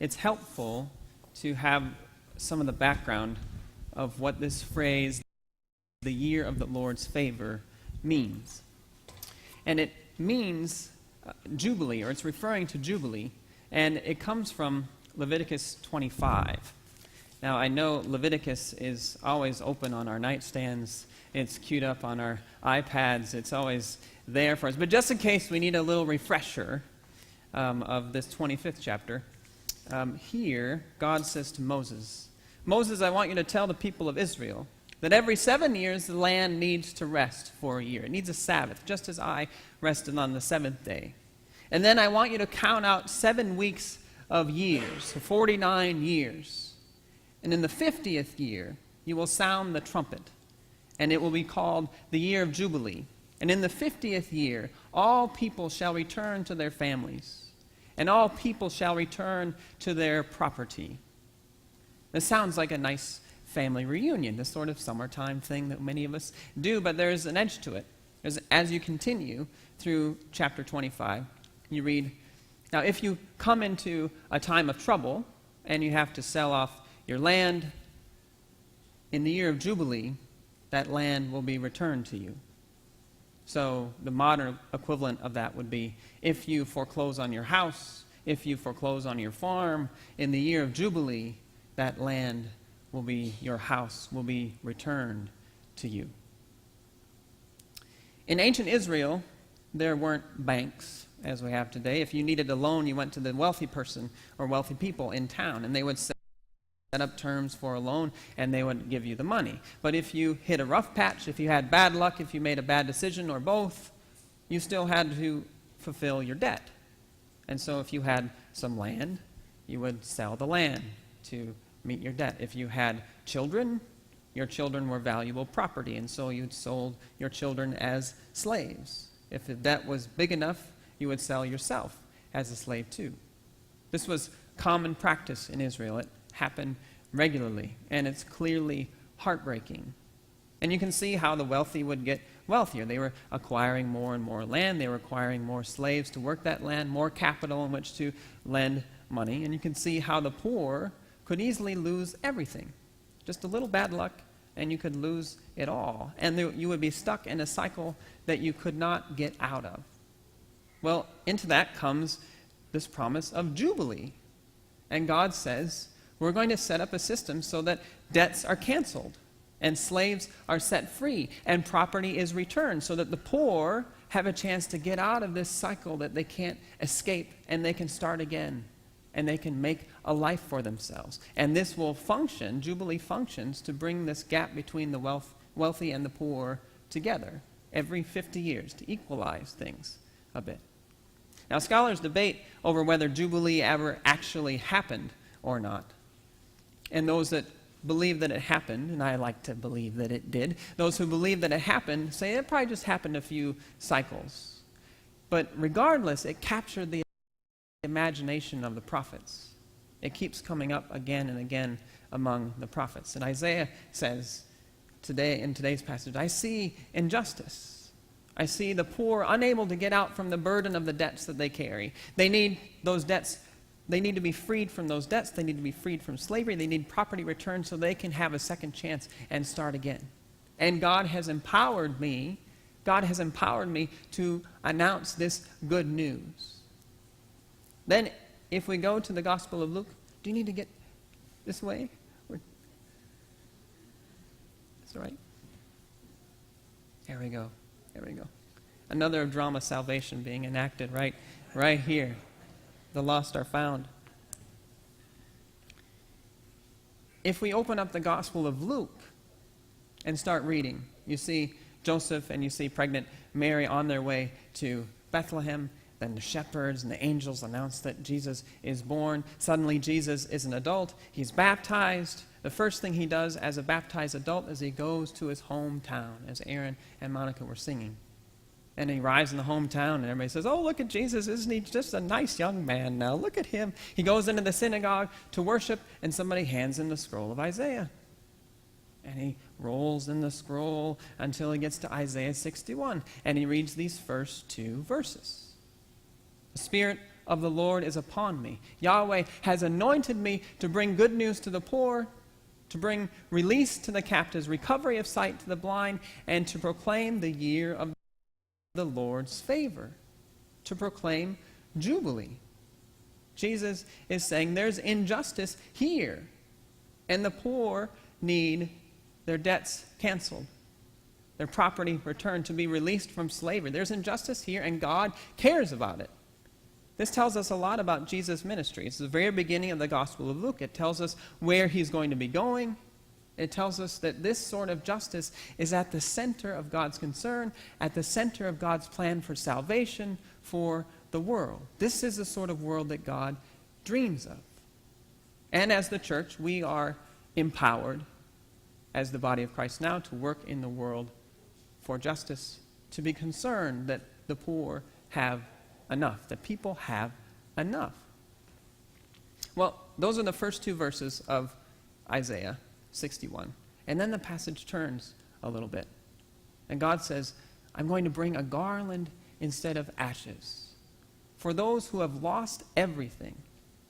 it's helpful to have some of the background of what this phrase, the year of the Lord's favor, means. And it means Jubilee, or it's referring to Jubilee, and it comes from Leviticus 25. Now, I know Leviticus is always open on our nightstands. It's queued up on our iPads. It's always there for us. But just in case we need a little refresher of this 25th chapter, here God says to Moses, Moses, I want you to tell the people of Israel that every 7 years the land needs to rest for a year. It needs a Sabbath, just as I rested on the seventh day. And then I want you to count out 7 weeks of years, so 49 years. And in the 50th year, you will sound the trumpet, and it will be called the year of Jubilee. And in the 50th year, all people shall return to their families, and all people shall return to their property. This sounds like a nice family reunion, this sort of summertime thing that many of us do, but there's an edge to it. As you continue through chapter 25, you read, now if you come into a time of trouble, and you have to sell off your land, in the year of Jubilee, that land will be returned to you. So the modern equivalent of that would be, if you foreclose on your house, if you foreclose on your farm, in the year of Jubilee, that land will be, your house will be returned to you. In ancient Israel, there weren't banks as we have today. If you needed a loan, you went to the wealthy person or wealthy people in town, and they would set up terms for a loan, and they would give you the money. But if you hit a rough patch, if you had bad luck, if you made a bad decision, or both, you still had to fulfill your debt. And so if you had some land, you would sell the land to meet your debt. If you had children, your children were valuable property, and so you sold your children as slaves. If the debt was big enough, you would sell yourself as a slave too. This was common practice in Israel. It happened regularly, and it's clearly heartbreaking. And you can see how the wealthy would get wealthier. They were acquiring more and more land. They were acquiring more slaves to work that land, more capital in which to lend money. And you can see how the poor could easily lose everything. Just a little bad luck, and you could lose it all. And you would be stuck in a cycle that you could not get out of. Well, into that comes this promise of Jubilee. And God says, we're going to set up a system so that debts are canceled, and slaves are set free, and property is returned, so that the poor have a chance to get out of this cycle that they can't escape, and they can start again, and they can make a life for themselves. And this will function, Jubilee functions, to bring this gap between the wealthy and the poor together every 50 years, to equalize things a bit. Now, scholars debate over whether Jubilee ever actually happened or not. And those that believe that it happened, and I like to believe that it did, those who believe that it happened say it probably just happened a few cycles. But regardless, it captured the imagination of the prophets. It keeps coming up again and again among the prophets. And Isaiah says today, in today's passage, I see injustice. I see the poor unable to get out from the burden of the debts that they carry. They need those debts. They need to be freed from those debts. They need to be freed from slavery. They need property returned so they can have a second chance and start again. And God has empowered me. God has empowered me to announce this good news. Then, if we go to the Gospel of Luke, do you need to get this way? That's all right. There we go. There we go. Another drama of salvation being enacted right here. The lost are found. If we open up the Gospel of Luke and start reading, you see Joseph and you see pregnant Mary on their way to Bethlehem. Then the shepherds and the angels announce that Jesus is born. Suddenly Jesus is an adult. He's baptized. The first thing he does as a baptized adult is he goes to his hometown, as Aaron and Monica were singing. And he arrives in the hometown, and everybody says, oh, look at Jesus. Isn't he just a nice young man now? Look at him. He goes into the synagogue to worship, and somebody hands him the scroll of Isaiah. And he rolls in the scroll until he gets to Isaiah 61, and he reads these first two verses. The Spirit of the Lord is upon me. Yahweh has anointed me to bring good news to the poor, to bring release to the captives, recovery of sight to the blind, and to proclaim the year of the Lord's favor, to proclaim Jubilee. Jesus is saying there's injustice here, and the poor need their debts canceled, their property returned, to be released from slavery. There's injustice here, and God cares about it. This tells us a lot about Jesus' ministry. It's the very beginning of the Gospel of Luke. It tells us where he's going to be going. It tells us that this sort of justice is at the center of God's concern, at the center of God's plan for salvation for the world. This is the sort of world that God dreams of. And as the church, we are empowered as the body of Christ now to work in the world for justice, to be concerned that the poor have enough, that people have enough. Well, those are the first two verses of Isaiah 61. And then the passage turns a little bit. And God says, I'm going to bring a garland instead of ashes for those who have lost everything,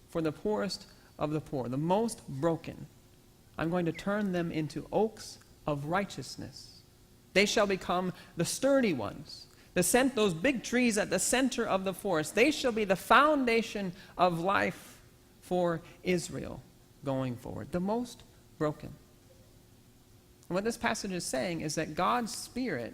for the poorest of the poor, the most broken. I'm going to turn them into oaks of righteousness. They shall become the sturdy ones, those big trees at the center of the forest. They shall be the foundation of life for Israel going forward, the most broken. And what this passage is saying is that God's Spirit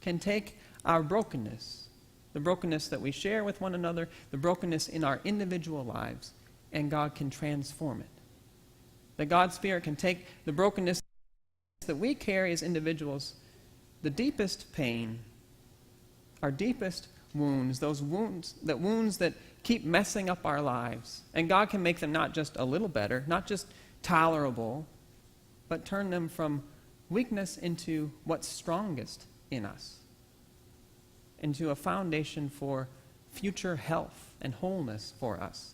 can take our brokenness, the brokenness that we share with one another, the brokenness in our individual lives, and God can transform it. That God's Spirit can take the brokenness that we carry as individuals, the deepest pain, our deepest wounds, those wounds that keep messing up our lives. And God can make them not just a little better, not just tolerable, but turn them from weakness into what's strongest in us, into a foundation for future health and wholeness for us.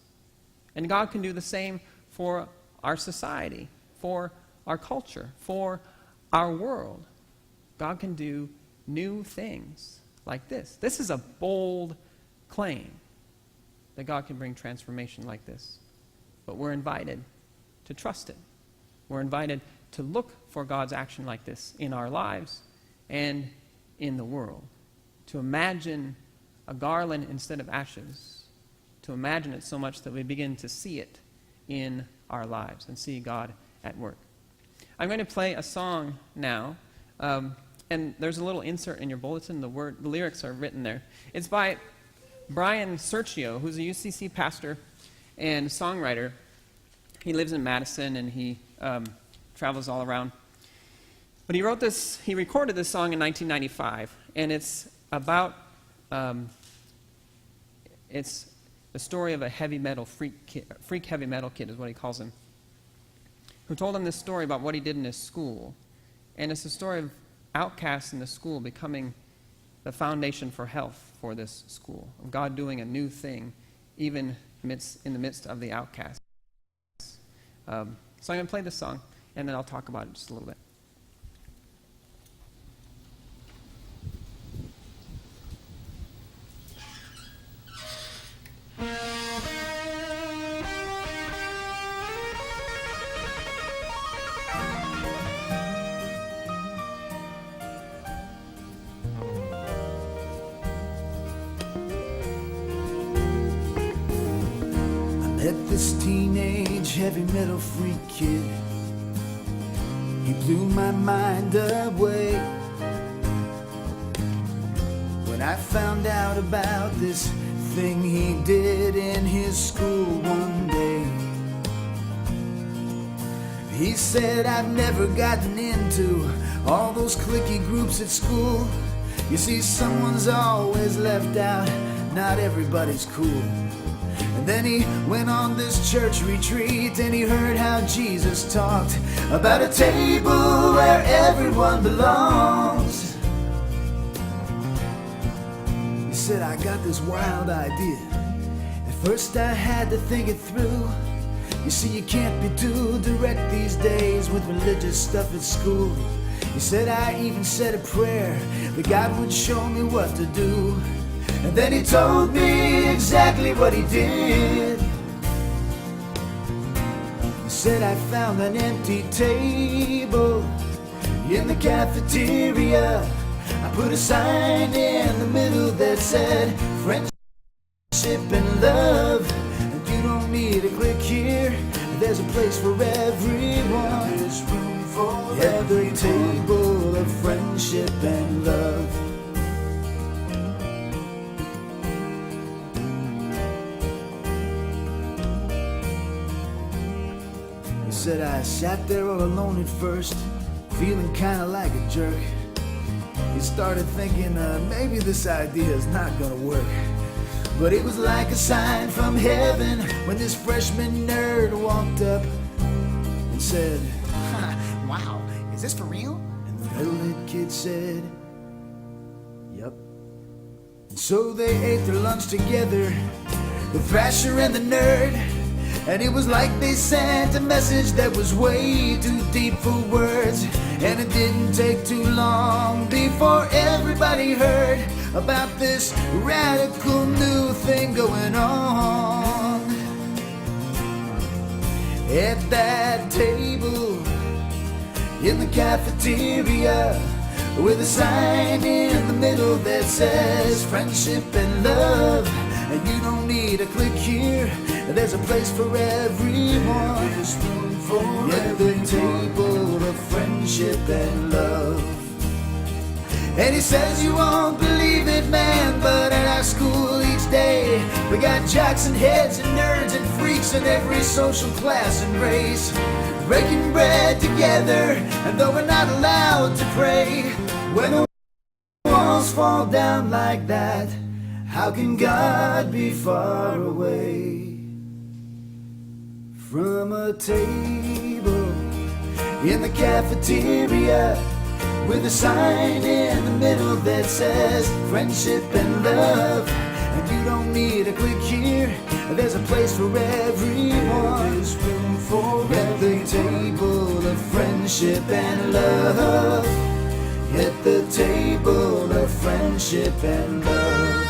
And God can do the same for our society, for our culture, for our world. God can do new things like this. This is a bold claim that God can bring transformation like this. But we're invited to trust it. We're invited to look for God's action like this in our lives and in the world. To imagine a garland instead of ashes. To imagine it so much that we begin to see it in our lives and see God at work. I'm going to play a song now. And there's a little insert in your bulletin. The lyrics are written there. It's by Brian Sergio, who's a UCC pastor and songwriter. He lives in Madison, and he travels all around. But he recorded this song in 1995, and it's about, it's the story of a heavy metal freak heavy metal kid is what he calls him, who told him this story about what he did in his school. And it's the story of outcasts in the school becoming the foundation for health for this school, of God doing a new thing even in the midst of the outcasts. So I'm going to play this song, and then I'll talk about it just a little bit. Met this teenage heavy metal freak kid. He blew my mind away. When I found out about this thing he did in his school one day, he said, I've never gotten into all those cliquey groups at school. You see, someone's always left out, not everybody's cool. And then he went on this church retreat, and he heard how Jesus talked about a table where everyone belongs. He said, I got this wild idea. At first I had to think it through. You see, you can't be too direct these days with religious stuff at school. He said, I even said a prayer that God would show me what to do. And then he told me exactly what he did. He said, I found an empty table in the cafeteria. I put a sign in the middle that said friendship and love. And you don't need a click here, there's a place for everyone. There's room for every table of friendship and love. He said, I sat there all alone at first, feeling kinda like a jerk. He started thinking, maybe this idea is not gonna work. But it was like a sign from heaven when this freshman nerd walked up and said, Wow, is this for real? and the metalhead kid said, yup. And so they ate their lunch together, the Thrasher and the nerd. And it was like they sent a message that was way too deep for words. And it didn't take too long before everybody heard about this radical new thing going on. At that table in the cafeteria, with a sign in the middle that says friendship and love. And you don't need a click here, there's a place for everyone. There's room for every table of friendship and love. And he says you won't believe it, man, but at our school each day we got jocks and heads and nerds and freaks in every social class and race, breaking bread together. And though we're not allowed to pray, when the walls fall down like that, how can God be far away from a table in the cafeteria with a sign in the middle that says friendship and love? And you don't need a click here, there's a place for everyone. There's room for every table of friendship and love. At the table of friendship and love.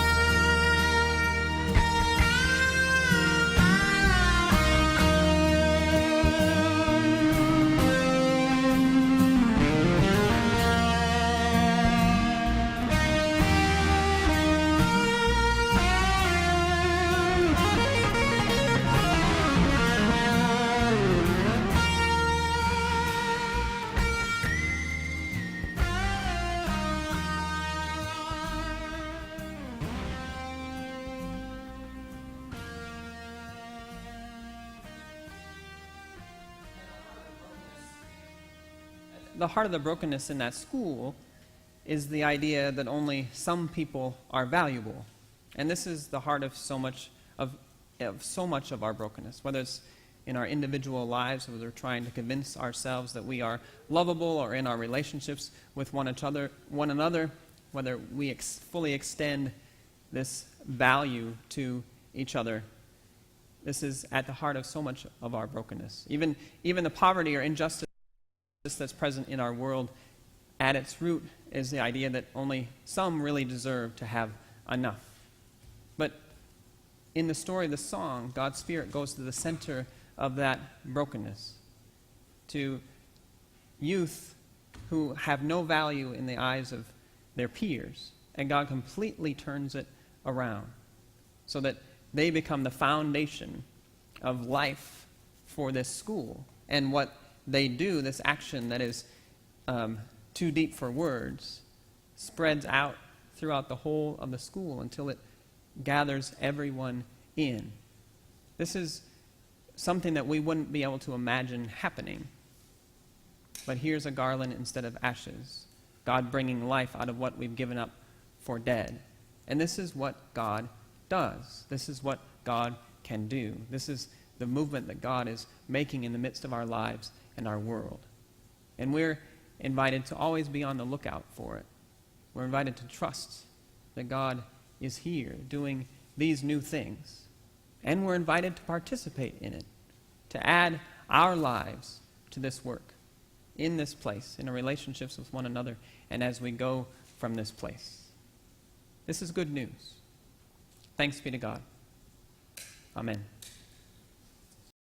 The heart of the brokenness in that school is the idea that only some people are valuable. And this is the heart of so much of our brokenness, whether it's in our individual lives, whether we're trying to convince ourselves that we are lovable, or in our relationships with one another, whether we fully extend this value to each other. This is at the heart of so much of our brokenness. Even the poverty or injustice that's present in our world, at its root is the idea that only some really deserve to have enough. But in the story of the song, God's Spirit goes to the center of that brokenness, to youth who have no value in the eyes of their peers, and God completely turns it around so that they become the foundation of life for this school. And what they do, this action that is too deep for words, spreads out throughout the whole of the school until it gathers everyone in. This is something that we wouldn't be able to imagine happening. But here's a garland instead of ashes. God bringing life out of what we've given up for dead. And this is what God does. This is what God can do. This is the movement that God is making in the midst of our lives and our world. And we're invited to always be on the lookout for it. We're invited to trust that God is here doing these new things. And we're invited to participate in it, to add our lives to this work, in this place, in our relationships with one another, and as we go from this place. This is good news. Thanks be to God. Amen.